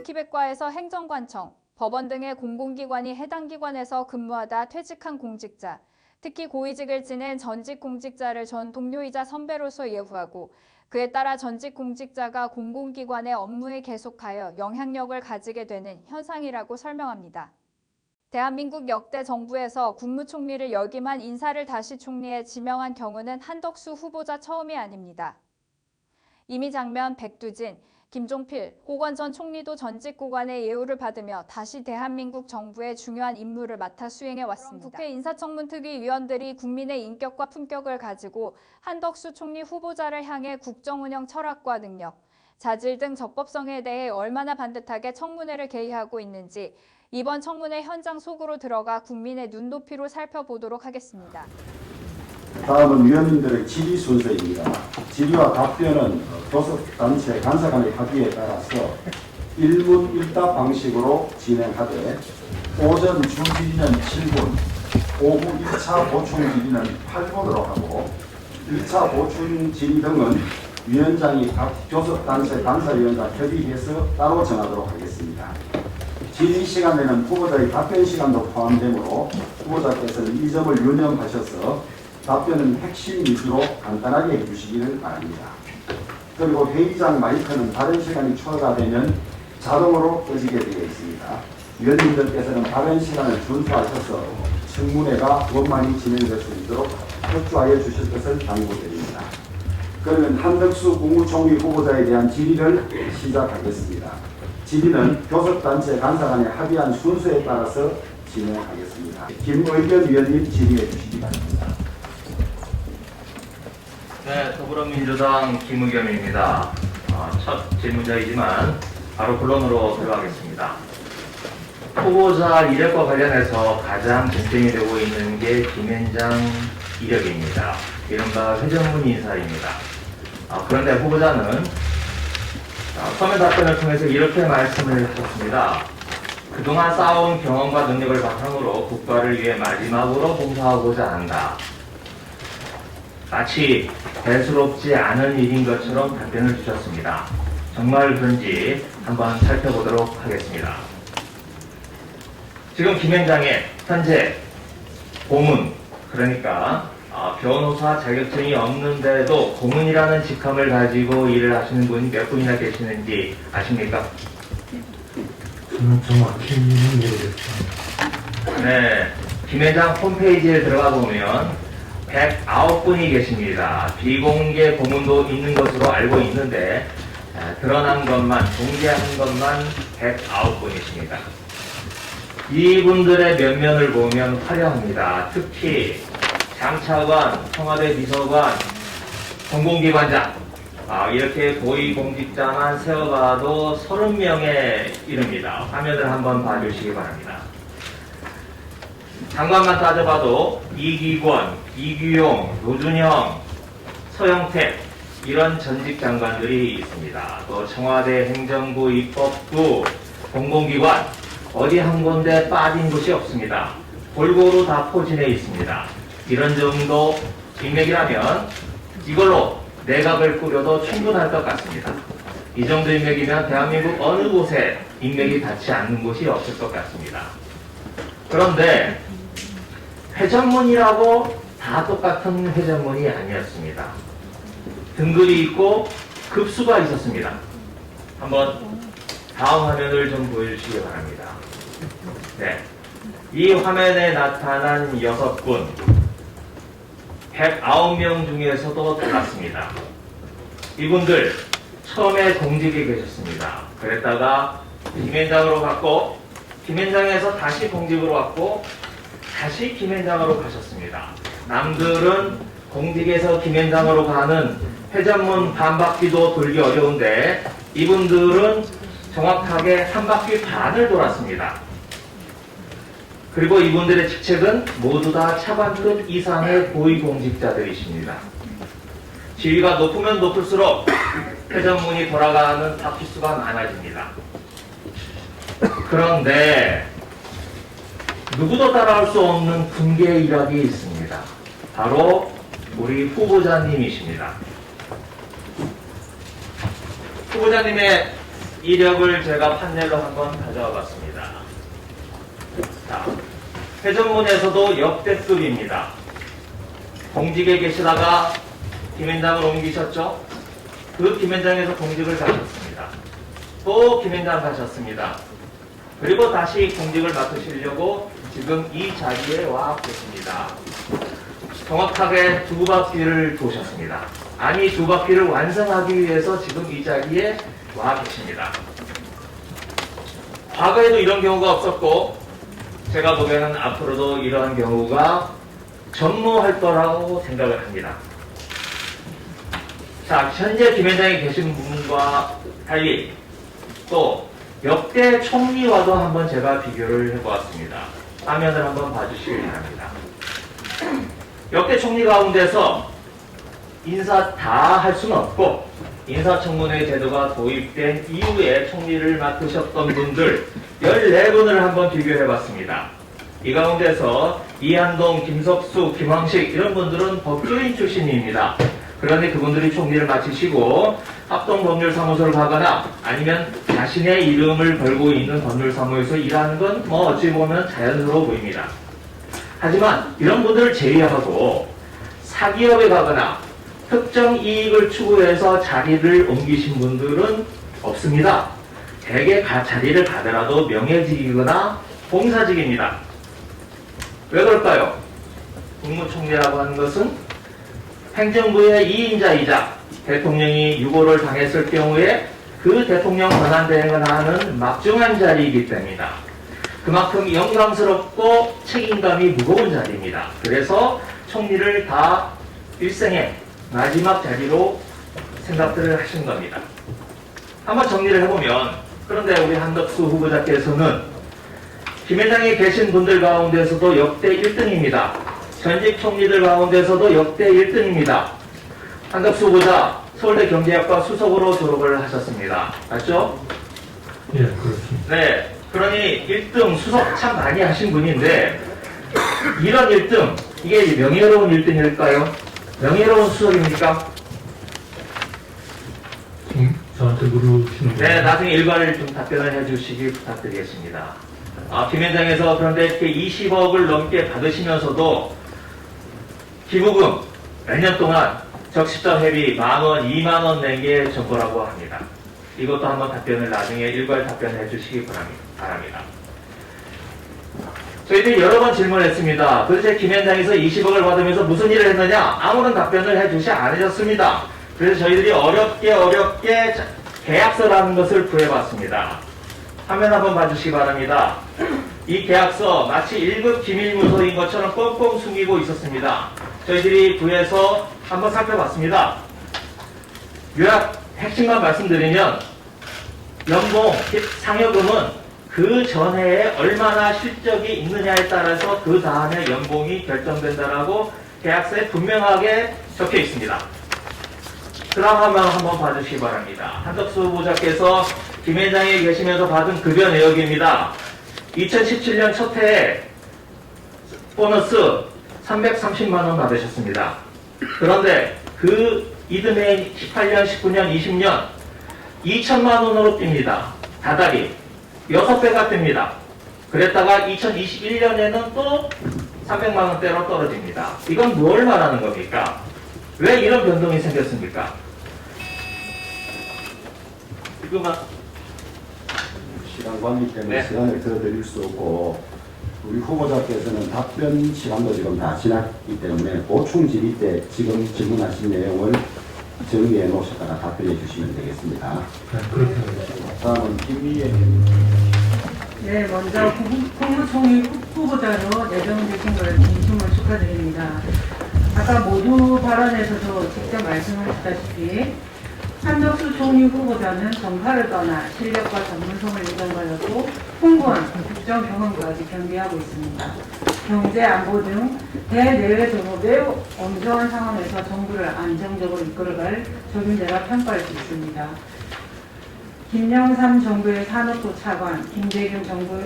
기획과에서 행정관청, 법원 등의 공공기관이 해당 기관에서 근무하다 퇴직한 공직자, 특히 고위직을 지낸 전직 공직자를 전 동료이자 선배로서 예우하고 그에 따라 전직 공직자가 공공기관의 업무에 계속하여 영향력을 가지게 되는 현상이라고 설명합니다. 대한민국 역대 정부에서 국무총리를 역임한 인사를 다시 총리에 지명한 경우는 한덕수 후보자 처음이 아닙니다. 이미 장면 백두진, 김종필, 고건 전 총리도 전직 고관의 예우를 받으며 다시 대한민국 정부의 중요한 임무를 맡아 수행해 왔습니다. 국회 인사청문특위 위원들이 국민의 인격과 품격을 가지고 한덕수 총리 후보자를 향해 국정운영 철학과 능력, 자질 등 적법성에 대해 얼마나 반듯하게 청문회를 개의하고 있는지 이번 청문회 현장 속으로 들어가 국민의 눈높이로 살펴보도록 하겠습니다. 다음은 위원님들의 질의 순서입니다. 질의와 답변은 교섭단체 간사 간의 합의에 따라서 1문 1답 방식으로 진행하되 오전 주질의는 7분, 오후 1차 보충 질의는 8분으로 하고 1차 보충 질의 등은 위원장이 각 교섭단체 간사위원과 협의해서 따로 정하도록 하겠습니다. 질의 시간에는 후보자의 답변 시간도 포함되므로 후보자께서는 이 점을 유념하셔서 답변은 핵심 위주로 간단하게 해주시기를 바랍니다. 그리고 회의장 마이크는 발언 시간이 초과되면 자동으로 꺼지게 되어 있습니다. 위원님들께서는 발언 시간을 준수하셔서 청문회가 원만히 진행될 수 있도록 협조하여 주실 것을 당부드립니다. 그러면 한덕수 국무총리 후보자에 대한 질의를 시작하겠습니다. 질의는 교섭단체 간사 간에 합의한 순서에 따라서 진행하겠습니다. 김의겸 위원님 질의해 주시기 바랍니다. 네, 더불어민주당 김의겸입니다. 첫 질문자이지만 바로 본론으로 들어가겠습니다. 후보자 이력과 관련해서 가장 쟁점이 되고 있는 게 김앤장 이력입니다. 이른바 회전문 인사입니다. 그런데 후보자는 서면 답변을 통해서 이렇게 말씀을 하셨습니다. 그동안 쌓아온 경험과 능력을 바탕으로 국가를 위해 마지막으로 봉사하고자 한다. 마치 대수롭지 않은 일인 것처럼 답변을 주셨습니다. 정말 그런지 한번 살펴보도록 하겠습니다. 지금 김앤장의 현재 고문, 그러니까 변호사 자격증이 없는데도 고문이라는 직함을 가지고 일을 하시는 분이 몇 분이나 계시는지 아십니까? 저는 정확히는 모르겠습니다. 네, 김앤장 홈페이지에 들어가 보면 109분이 계십니다. 비공개 고문도 있는 것으로 알고 있는데 드러난 것만, 공개한 것만 109분이십니다. 이분들의 면면을 보면 화려합니다. 특히 장차관, 청와대 비서관, 공공기관장 이렇게 고위공직자만 세어봐도 30명에 이릅니다. 화면을 한번 봐주시기 바랍니다. 장관만 따져봐도 이기권, 이규용, 노준형, 서영택 이런 전직 장관들이 있습니다. 또 청와대 행정부, 입법부, 공공기관 어디 한 군데 빠진 곳이 없습니다. 골고루 다 포진해 있습니다. 이런 정도 인맥이라면 이걸로 내각을 꾸려도 충분할 것 같습니다. 이 정도 인맥이면 대한민국 어느 곳에 인맥이 닿지 않는 곳이 없을 것 같습니다. 그런데 회전문이라고 다 똑같은 회전문이 아니었습니다. 등급이 있고 급수가 있었습니다. 한번 다음 화면을 좀 보여주시기 바랍니다. 네, 이 화면에 나타난 6분 109명 중에서도 달랐습니다. 이분들 처음에 공직에 계셨습니다. 그랬다가 김앤장으로 갔고 김앤장에서 다시 공직으로 왔고 다시 김앤장으로 가셨습니다. 남들은 공직에서 김앤장으로 가는 회전문 반바퀴도 돌기 어려운데 이분들은 정확하게 한 바퀴 반을 돌았습니다. 그리고 이분들의 직책은 모두 다 차관급 이상의 고위공직자들이십니다. 지위가 높으면 높을수록 회전문이 돌아가는 바퀴수가 많아집니다. 그런데 누구도 따라올 수 없는 군계 이력이 있습니다. 바로 우리 후보자님이십니다. 후보자님의 이력을 제가 판넬로 한번 가져와 봤습니다. 자, 회전문에서도 역대급입니다. 공직에 계시다가 김현장을 옮기셨죠? 그 김현장에서 공직을 가셨습니다. 또 김현장 가셨습니다. 그리고 다시 공직을 맡으시려고 지금 이 자리에 와 계십니다. 정확하게 2바퀴를 도셨습니다. 아니 2바퀴를 완성하기 위해서 지금 이 자리에 와 계십니다. 과거에도 이런 경우가 없었고 제가 보기에는 앞으로도 이러한 경우가 전무할 거라고 생각을 합니다. 자, 현재 김현장에 계신 분과 달리 또 역대 총리와도 한번 제가 비교를 해보았습니다. 화면을 한번 봐주시기 바랍니다. 역대 총리 가운데서 인사 다 할 수는 없고 인사청문회 제도가 도입된 이후에 총리를 맡으셨던 분들 14분을 한번 비교해봤습니다. 이 가운데서 이한동, 김석수, 김황식 이런 분들은 법조인 출신입니다. 그런데 그분들이 총리를 마치시고 합동법률사무소를 가거나 아니면 자신의 이름을 걸고 있는 법률사무소에서 일하는 건 뭐 어찌 보면 자연스러워 보입니다. 하지만 이런 분들을 제외하고 사기업에 가거나 특정 이익을 추구해서 자리를 옮기신 분들은 없습니다. 대개 자리를 가더라도 명예직이거나 봉사직입니다. 왜 그럴까요? 국무총리라고 하는 것은 행정부의 2인자이자 대통령이 유고를 당했을 경우에 그 대통령 권한 대행을 하는 막중한 자리이기 때문이다. 그만큼 영광스럽고 책임감이 무거운 자리입니다. 그래서 총리를 다 일생의 마지막 자리로 생각들을 하신 겁니다. 한번 정리를 해보면 그런데 우리 한덕수 후보자께서는 김현장에 계신 분들 가운데서도 역대 1등입니다. 전직 총리들 가운데서도 역대 1등입니다. 한덕수 후보자 서울대 경제학과 수석으로 졸업을 하셨습니다. 맞죠? 예, 그렇습니다. 네. 그러니 1등 수석 참 많이 하신 분인데 이런 1등 이게 명예로운 1등일까요? 명예로운 수석입니까? 저한테 물으시는 거예요? 네, 나중에 일괄을 좀 답변을 해주시기 부탁드리겠습니다. 김현장에서 그런데 이렇게 20억을 넘게 받으시면서도 기부금 몇 년 동안 적시적 회비 10,000원, 20,000원 낸 게 전부라고 합니다. 이것도 한번 답변을 나중에 일괄 답변해 주시기 바랍니다. 저희들이 여러 번 질문했습니다. 도대체 김현장에서 20억을 받으면서 무슨 일을 했느냐? 아무런 답변을 해주지 않으셨습니다. 그래서 저희들이 어렵게 계약서라는 것을 구해봤습니다. 화면 한번 봐주시기 바랍니다. 이 계약서 마치 1급 기밀문서인 것처럼 뻥뻥 숨기고 있었습니다. 저희들이 구해서 한번 살펴봤습니다. 요약 핵심만 말씀드리면 연봉, 상여금은 그 전해에 얼마나 실적이 있느냐에 따라서 그 다음에 연봉이 결정된다라고 계약서에 분명하게 적혀 있습니다. 그다음 화면 한번 봐주시기 바랍니다. 한덕수 후보자께서 김현장에 계시면서 받은 급여 내역입니다. 2017년 첫 해에 보너스 330만 원 받으셨습니다. 그런데 그 이듬해 18년, 19년, 20년 2천만 원으로 뜁니다. 다달이 6배가 뜹니다. 그랬다가 2021년에는 또 300만 원대로 떨어집니다. 이건 뭘 말하는 겁니까? 왜 이런 변동이 생겼습니까? 지금은 시간 관리 때문에 네. 시간을 더 드릴 수 없고 우리 후보자께서는 답변 시간도 지금 다 지났기 때문에 보충 질의 때 지금 질문하신 내용을 정리해 놓으셨다가 답변해 주시면 되겠습니다. 네, 그렇게 하겠습니다. 다음은 김미애 네, 먼저 국무총리 후보자로 내정되신 것을 진심으로 축하드립니다. 아까 모두 발언에서도 직접 말씀하셨다시피 한덕수 총리 후보자는 정파를 떠나 실력과 전문성을 인정받았고 풍부한 국정 경험까지 겸비하고 있습니다. 경제, 안보 등 대내외적으로 매우 엄중한 상황에서 정부를 안정적으로 이끌어갈 적임자라 평가할 수 있습니다. 김영삼 정부의 산업부 차관, 김대중 정부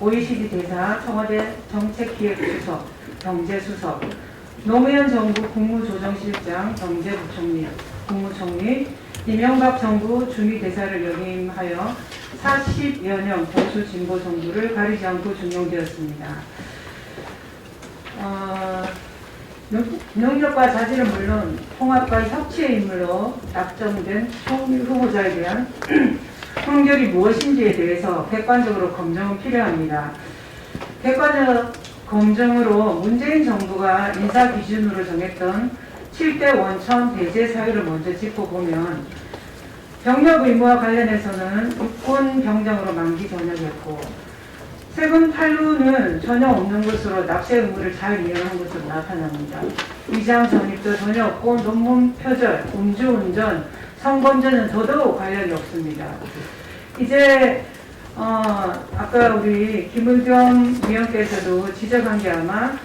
OECD 대사, 청와대 정책기획수석, 경제수석, 노무현 정부 국무조정실장, 경제부총리, 국무총리, 이명박 정부 주미대사를 역임하여 40여 년 보수 진보 정부를 가리지 않고 중용되었습니다. 능력과 자질은 물론 통합과 협치의 인물로 낙점된 총리 후보자에 대한 품격이 무엇인지에 대해서 객관적으로 검증은 필요합니다. 객관적 검증으로 문재인 정부가 인사 기준으로 정했던 7대 원천 배제 사유를 먼저 짚어보면 병력 의무와 관련해서는 육군 병장으로 만기 전역이었고 세금 탈루는 전혀 없는 것으로 납세 의무를 잘 이행한 것으로 나타납니다. 위장 전입도 전혀 없고 논문 표절, 음주운전, 성범죄는 더더욱 관련이 없습니다. 이제 아까 우리 김의겸 위원께서도 지적한 게 아마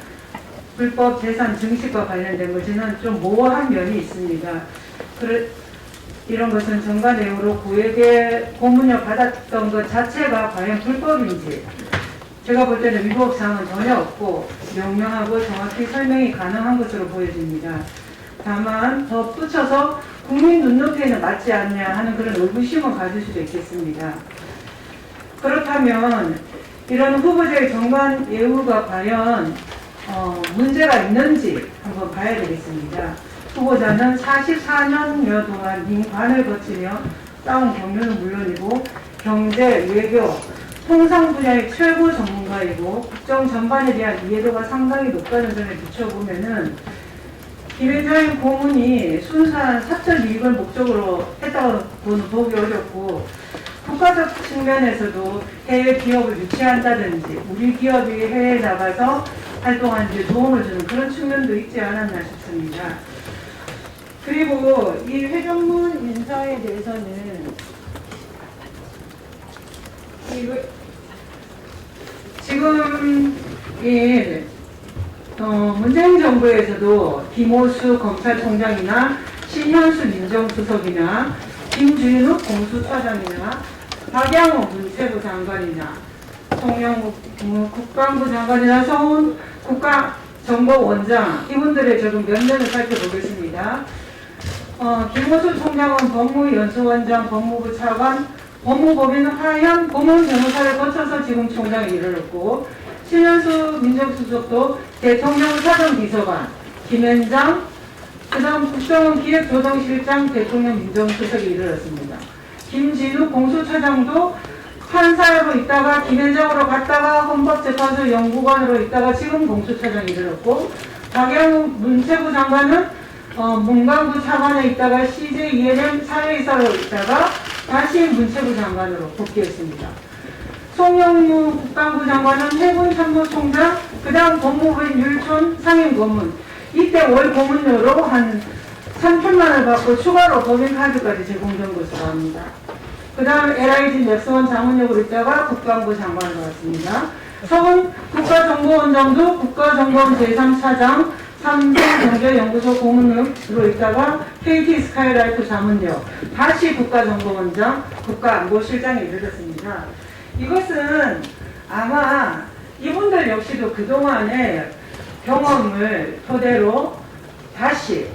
불법 재산 증식과 관련된 것은 좀 모호한 면이 있습니다. 이런 것은 정가 내용으로 고액의 고문료 받았던 것 자체가 과연 불법인지 제가 볼 때는 위법 사항은 전혀 없고 명명하고 정확히 설명이 가능한 것으로 보여집니다. 다만 더 붙여서 국민 눈높이에는 맞지 않냐 하는 그런 의구심을 가질 수도 있겠습니다. 그렇다면 이런 후보자의 정관 예우가 과연 문제가 있는지 한번 봐야 되겠습니다. 후보자는 44년여 동안 민관을 거치며 쌓은 경륜은 물론이고 경제, 외교, 통상 분야의 최고 전문가이고 국정 전반에 대한 이해도가 상당히 높다는 점에 비춰보면은 김회장 고문이 순수한 사적 이익을 목적으로 했다고 보기 어렵고 국가적 측면에서도 해외 기업을 유치한다든지 우리 기업이 해외에 나가서 활동하는 데 도움을 주는 그런 측면도 있지 않았나 싶습니다. 그리고 이 회전문 인사에 대해서는 지금 문재인 정부에서도 김호수 검찰총장이나 신현수 민정수석이나 김주인욱 공수처장이나 박양호 문체부 장관이나 송영국 국방부 장관이나 서훈 국가정보원장 이분들의 적은 면면을 살펴보겠습니다. 김호수 총장은 법무연수원장, 법무부 차관, 법무법인 하현 고문 변호사를 거쳐서 지금 총장에 이르렀고 신현수 민정수석도 대통령 사정비서관, 김현장, 그 다음 국정원 기획조정실장, 대통령 민정수석에 이르렀습니다. 김진욱 공수처장도 판사로 있다가 김현장으로 갔다가 헌법재판소 연구관으로 있다가 지금 공수처장에 이르렀고 박영우 문체부 장관은 문광부 차관에 있다가 CJ ENM 사회이사로 있다가 다시 문체부 장관으로 복귀했습니다. 송영무 국방부 장관은 해군 참모총장, 그 다음 법무부인 율촌 상임고문, 이때 월 고문료로 한 3천만 원을 받고 추가로 법인카드까지 제공된 것으로 합니다. 그 다음 LIG 넥스원 자문역으로 있다가 국방부 장관으로 왔습니다. 서훈 국가정보원장도 국가정보원 제3차장, 삼성경제연구소 고문으로 있다가 KT 스카이라이프 자문역, 다시 국가정보원장, 국가안보실장에 이르렀습니다. 이것은 아마 이분들 역시도 그동안의 경험을 토대로 다시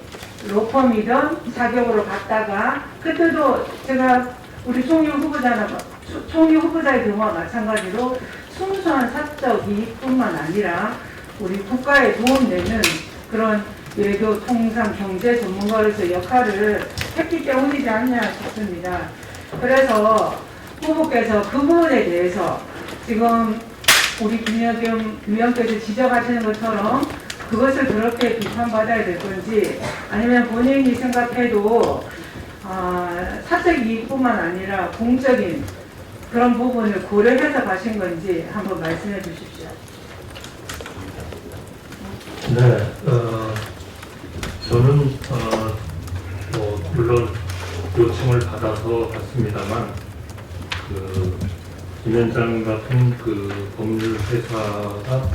로펌이든 사격으로 갔다가 그때도 제가 우리 총리 후보자의 경우와 마찬가지로 순수한 사적 이익뿐만 아니라 우리 국가에 도움되는 그런 외교, 통상, 경제 전문가로서 역할을 했기 때문이지 않냐 싶습니다. 그래서 후보께서 그 부분에 대해서 지금 우리 김여경 위원께서 지적하시는 것처럼 그것을 그렇게 비판받아야 될 건지 아니면 본인이 생각해도 사적 이익뿐만 아니라 공적인 그런 부분을 고려해서 가신 건지 한번 말씀해 주십시오. 네, 저는 물론 요청을 받아서 갔습니다만 김현장 같은 법률 회사가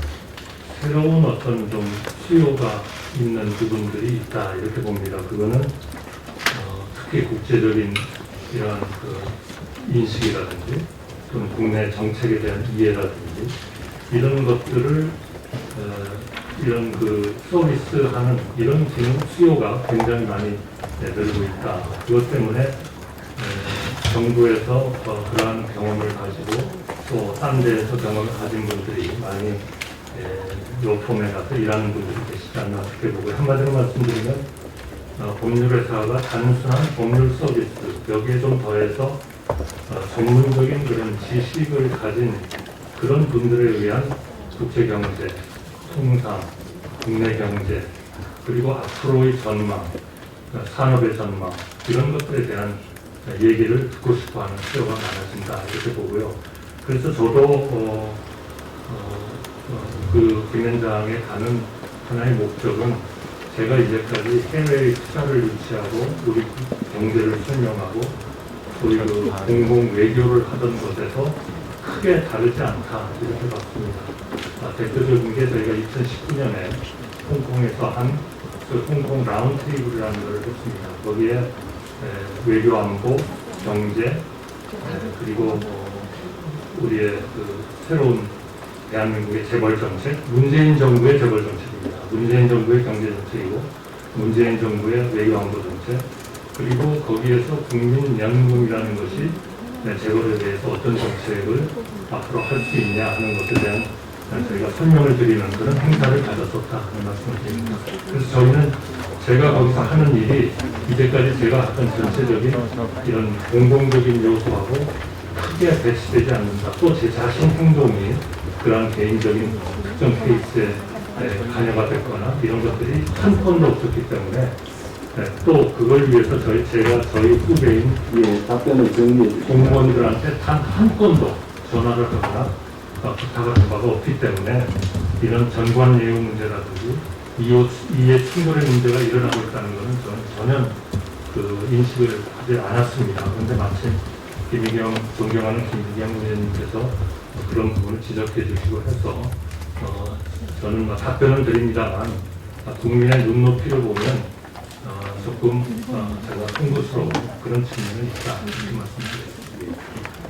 새로운 어떤 좀 수요가 있는 부분들이 있다 이렇게 봅니다. 그거는 특히 국제적인 이러한 인식이라든지 또는 국내 정책에 대한 이해라든지 이런 것들을 이런 그 서비스하는 이런 기능 수요가 굉장히 많이 늘고 있다. 그것 때문에 정부에서 그러한 경험을 가지고 또 딴 데에서 경험을 가진 분들이 많이 로펌에 가서 일하는 분들이 계시지 않나 그렇게 보고 한마디로 말씀드리면 법률회사가 단순한 법률 서비스 여기에 좀 더해서 전문적인 그런 지식을 가진 그런 분들에 의한 국제경제, 통상, 국내 경제 그리고 앞으로의 전망, 산업의 전망 이런 것들에 대한 얘기를 듣고 싶어하는 수요가 많아진다 이렇게 보고요. 그래서 저도 그 김현장에 가는 하나의 목적은 제가 이제까지 해외에 투자를 유치하고 우리 경제를 설명하고 우리 그 공공 외교를 하던 것에서 크게 다르지 않다 이렇게 봤습니다. 대표적인 게 저희가 2019년에 홍콩에서 한 그 홍콩 라운드 테이블이라는 걸 했습니다. 거기에 외교 안보, 경제 그리고 우리의 그 새로운 대한민국의 재벌 정책, 문재인 정부의 재벌 정책입니다. 문재인 정부의 경제 정책이고, 문재인 정부의 외교 안보 정책, 그리고 거기에서 국민연금이라는 것이 재벌에 대해서 어떤 정책을 앞으로 할 수 있냐 하는 것에 대한 저희가 설명을 드리는 그런 행사를 가졌었다 하는 말씀을 드립니다. 그래서 저희는 제가 거기서 하는 일이 이제까지 제가 했던 전체적인 이런 공공적인 요소하고 크게 배치되지 않는다. 또 제 자신 행동이 그런 개인적인 특정 케이스에 관여가 됐거나 이런 것들이 한 건도 없었기 때문에 또 그걸 위해서 제가 저희 후배인 답변을 정리해 주시죠. 공무원들한테 단 한 건도 전화를 하거나 부탁을 한 바가 없기 때문에 이런 전관 예우 문제라든지 이해 충돌의 문제가 일어나고 있다는 것은 저는 전혀 그 인식을 하지 않았습니다. 그런데 마침 존경하는 김희경 의원님께서 그런 부분을 지적해 주시고 해서 저는 답변은 드립니다만 국민의 눈높이를 보면 조금 제가 송구스러운 그런 측면이 있다 이렇게 말씀드립니다.